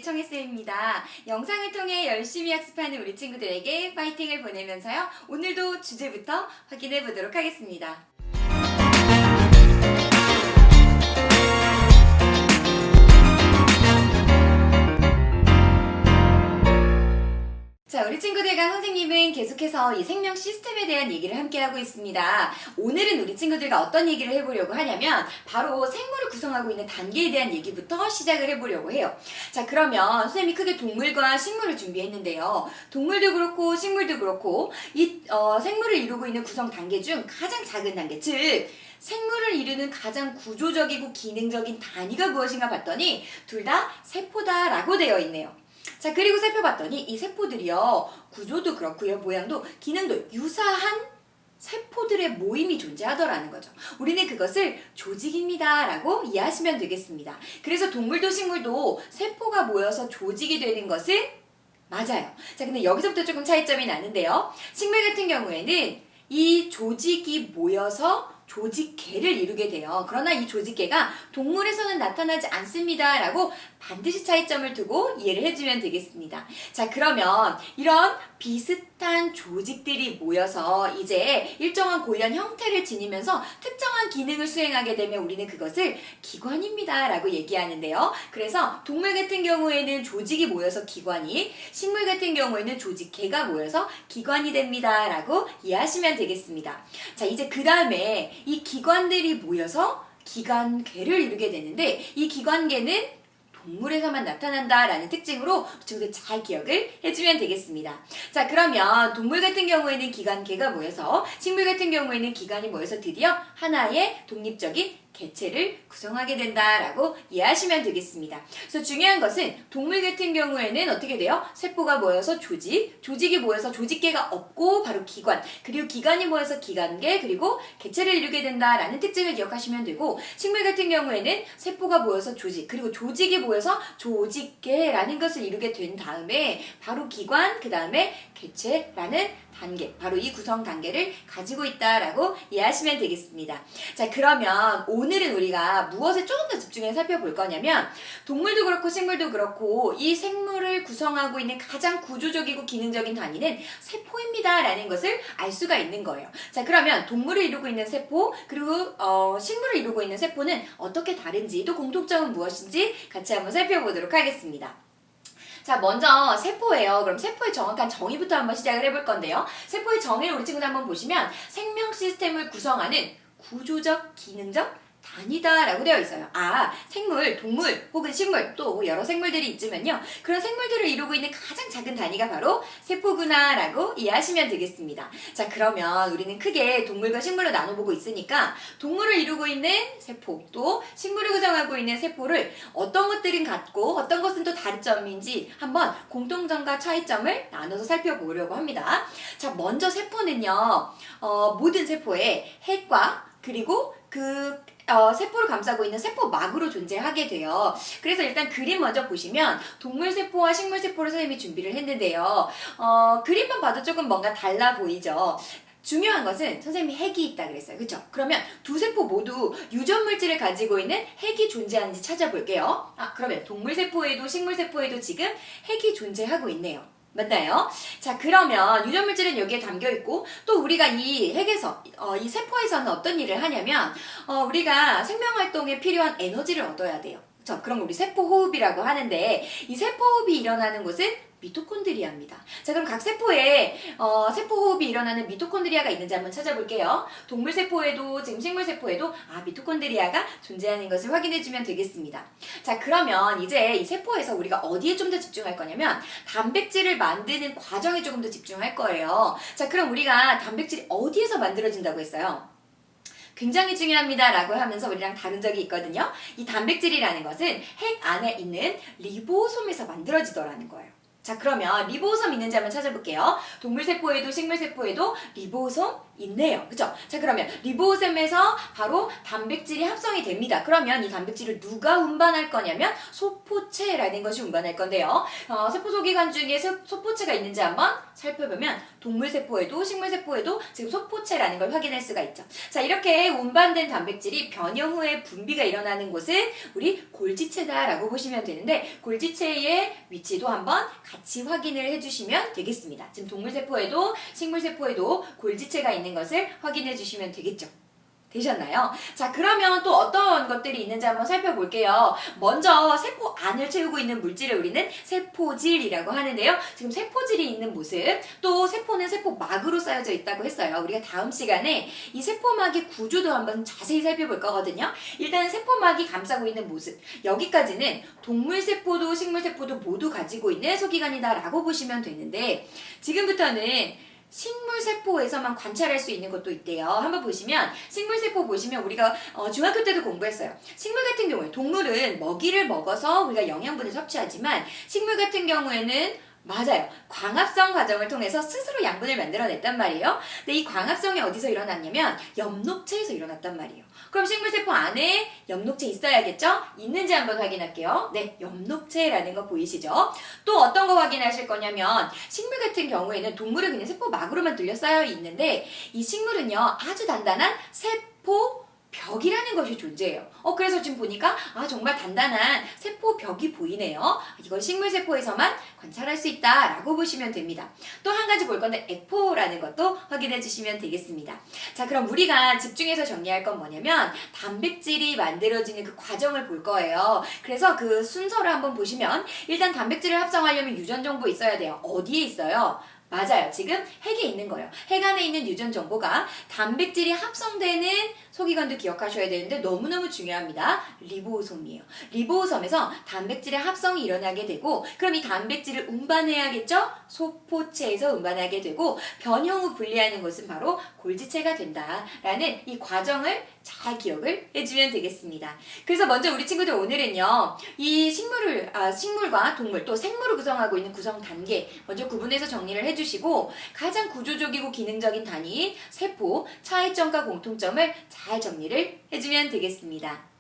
청혜쌤입니다. 영상을 통해 열심히 학습하는 우리 친구들에게 파이팅을 보내면서요. 오늘도 주제부터 확인해 보도록 하겠습니다. 자, 우리 친구들과 선생님은 계속해서 이 생명 시스템에 대한 얘기를 함께 하고 있습니다. 오늘은 우리 친구들과 어떤 얘기를 해보려고 하냐면 바로 생물을 구성하고 있는 단계에 대한 얘기부터 시작을 해보려고 해요. 자, 그러면 선생님이 크게 동물과 식물을 준비했는데요. 동물도 그렇고 식물도 그렇고 이 생물을 이루고 있는 구성 단계 중 가장 작은 단계, 즉 생물을 이루는 가장 구조적이고 기능적인 단위가 무엇인가 봤더니 둘 다 세포다라고 되어 있네요. 자, 그리고 살펴봤더니 이 세포들이요, 구조도 그렇고요, 모양도 기능도 유사한 세포들의 모임이 존재하더라는 거죠. 우리는 그것을 조직입니다 라고 이해하시면 되겠습니다. 그래서 동물도 식물도 세포가 모여서 조직이 되는 것은 맞아요. 자, 근데 여기서부터 조금 차이점이 나는데요. 식물 같은 경우에는 이 조직이 모여서 조직계를 이루게 돼요. 그러나 이 조직계가 동물에서는 나타나지 않습니다 라고 반드시 차이점을 두고 이해를 해주면 되겠습니다. 자, 그러면 이런 비슷한 조직들이 모여서 이제 일정한 고유한 형태를 지니면서 특정한 기능을 수행하게 되면 우리는 그것을 기관입니다 라고 얘기하는데요. 그래서 동물 같은 경우에는 조직이 모여서 기관이, 식물 같은 경우에는 조직계가 모여서 기관이 됩니다 라고 이해하시면 되겠습니다. 자, 이제 그 다음에 이 기관들이 모여서 기관계를 이루게 되는데 이 기관계는 동물에서만 나타난다라는 특징으로 친구들 잘 기억을 해주면 되겠습니다. 자, 그러면 동물 같은 경우에는 기관계가 모여서, 식물 같은 경우에는 기관이 모여서 드디어 하나의 독립적인 개체를 구성하게 된다라고 이해하시면 되겠습니다. 그래서 중요한 것은 동물 같은 경우에는 어떻게 돼요? 세포가 모여서 조직, 조직이 모여서 조직계가 없고 바로 기관, 그리고 기관이 모여서 기관계, 그리고 개체를 이루게 된다라는 특징을 기억하시면 되고, 식물 같은 경우에는 세포가 모여서 조직, 그리고 조직이 모여서 조직계라는 것을 이루게 된 다음에 바로 기관, 그 다음에 개체라는 단계, 바로 이 구성 단계를 가지고 있다라고 이해하시면 되겠습니다. 자, 그러면 오늘은 우리가 무엇에 조금 더 집중해서 살펴볼 거냐면 동물도 그렇고 식물도 그렇고 이 생물을 구성하고 있는 가장 구조적이고 기능적인 단위는 세포입니다 라는 것을 알 수가 있는 거예요. 자, 그러면 동물을 이루고 있는 세포, 그리고 식물을 이루고 있는 세포는 어떻게 다른지, 또 공통점은 무엇인지 같이 한번 살펴보도록 하겠습니다. 자, 먼저 세포예요. 그럼 세포의 정확한 정의부터 한번 시작을 해볼 건데요. 세포의 정의를 우리 친구들 한번 보시면 생명 시스템을 구성하는 구조적, 기능적 단위다 라고 되어 있어요. 아, 생물, 동물 혹은 식물, 또 여러 생물들이 있지만요. 그런 생물들을 이루고 있는 가장 작은 단위가 바로 세포구나 라고 이해하시면 되겠습니다. 자, 그러면 우리는 크게 동물과 식물로 나눠보고 있으니까 동물을 이루고 있는 세포, 또 식물을 구성하고 있는 세포를 어떤 것들은 같고 어떤 것은 또 다른 점인지 한번 공통점과 차이점을 나눠서 살펴보려고 합니다. 자, 먼저 세포는요, 모든 세포에 핵과 그리고 세포를 감싸고 있는 세포막으로 존재하게 돼요. 그래서 일단 그림 먼저 보시면 동물세포와 식물세포를 선생님이 준비를 했는데요. 그림만 봐도 조금 뭔가 달라 보이죠. 중요한 것은 선생님이 핵이 있다 그랬어요. 그쵸? 그러면 두 세포 모두 유전물질을 가지고 있는 핵이 존재하는지 찾아볼게요. 그러면 동물세포에도 식물세포에도 지금 핵이 존재하고 있네요. 맞나요? 자, 그러면 유전물질은 여기에 담겨있고 또 우리가 이 핵에서, 이 세포에서는 어떤 일을 하냐면 우리가 생명활동에 필요한 에너지를 얻어야 돼요. 그쵸? 그럼 우리 세포호흡이라고 하는데 이 세포호흡이 일어나는 곳은 미토콘드리아입니다. 자, 그럼 각 세포에 세포호흡이 일어나는 미토콘드리아가 있는지 한번 찾아볼게요. 동물세포에도 지금 식물세포에도 미토콘드리아가 존재하는 것을 확인해주면 되겠습니다. 자, 그러면 이제 이 세포에서 우리가 어디에 좀 더 집중할 거냐면 단백질을 만드는 과정에 조금 더 집중할 거예요. 자, 그럼 우리가 단백질이 어디에서 만들어진다고 했어요? 굉장히 중요합니다 라고 하면서 우리랑 다룬 적이 있거든요. 이 단백질이라는 것은 핵 안에 있는 리보솜에서 만들어지더라는 거예요. 자, 그러면 리보솜 있는지 한번 찾아볼게요. 동물세포에도 식물세포에도 리보솜 있네요. 그죠? 자, 그러면 리보솜에서 바로 단백질이 합성이 됩니다. 그러면 이 단백질을 누가 운반할 거냐면 소포체라는 것이 운반할 건데요. 세포 소기관 중에 소포체가 있는지 한번 살펴보면 동물세포에도 식물세포에도 지금 소포체라는 걸 확인할 수가 있죠. 자, 이렇게 운반된 단백질이 변형 후에 분비가 일어나는 곳은 우리 골지체다라고 보시면 되는데 골지체의 위치도 한번 같이 확인을 해주시면 되겠습니다. 지금 동물세포에도 식물세포에도 골지체가 있는 것을 확인해 주시면 되겠죠. 되셨나요? 자, 그러면 또 어떤 것들이 있는지 한번 살펴볼게요. 먼저 세포 안을 채우고 있는 물질을 우리는 세포질이라고 하는데요. 지금 세포질이 있는 모습, 또 세포는 세포막으로 쌓여져 있다고 했어요. 우리가 다음 시간에 이 세포막의 구조도 한번 자세히 살펴볼 거거든요. 일단 세포막이 감싸고 있는 모습, 여기까지는 동물세포도 식물세포도 모두 가지고 있는 소기관이다라고 보시면 되는데 지금부터는 식물세포에서만 관찰할 수 있는 것도 있대요. 한번 보시면 식물세포 보시면 우리가 중학교 때도 공부했어요. 식물 같은 경우에 동물은 먹이를 먹어서 우리가 영양분을 섭취하지만 식물 같은 경우에는 맞아요. 광합성 과정을 통해서 스스로 양분을 만들어냈단 말이에요. 근데 이 광합성이 어디서 일어났냐면 엽록체에서 일어났단 말이에요. 그럼 식물세포 안에 엽록체 있어야겠죠? 있는지 한번 확인할게요. 네, 엽록체라는 거 보이시죠? 또 어떤 거 확인하실 거냐면 식물 같은 경우에는 동물은 그냥 세포막으로만 둘러싸여 있는데 이 식물은요 아주 단단한 세포 벽이라는 것이 존재해요. 그래서 지금 보니까 정말 단단한 세포벽이 보이네요. 이걸 식물세포에서만 관찰할 수 있다라고 보시면 됩니다. 또 한 가지 볼 건데 에포라는 것도 확인해 주시면 되겠습니다. 자, 그럼 우리가 집중해서 정리할 건 뭐냐면 단백질이 만들어지는 그 과정을 볼 거예요. 그래서 그 순서를 한번 보시면 일단 단백질을 합성하려면 유전 정보 있어야 돼요. 어디에 있어요? 맞아요. 지금 핵에 있는 거예요. 핵 안에 있는 유전 정보가 단백질이 합성되는 소기관도 기억하셔야 되는데 너무너무 중요합니다. 리보솜이에요. 리보솜에서 단백질의 합성이 일어나게 되고 그럼 이 단백질을 운반해야겠죠? 소포체에서 운반하게 되고 변형 후 분리하는 것은 바로 골지체가 된다라는 이 과정을 잘 기억을 해주면 되겠습니다. 그래서 먼저 우리 친구들 오늘은요. 이 식물과 동물 또 생물을 구성하고 있는 구성 단계 먼저 구분해서 정리를 해주시고 가장 구조적이고 기능적인 단위인 세포 차이점과 공통점을 잘 정리를 해주면 되겠습니다.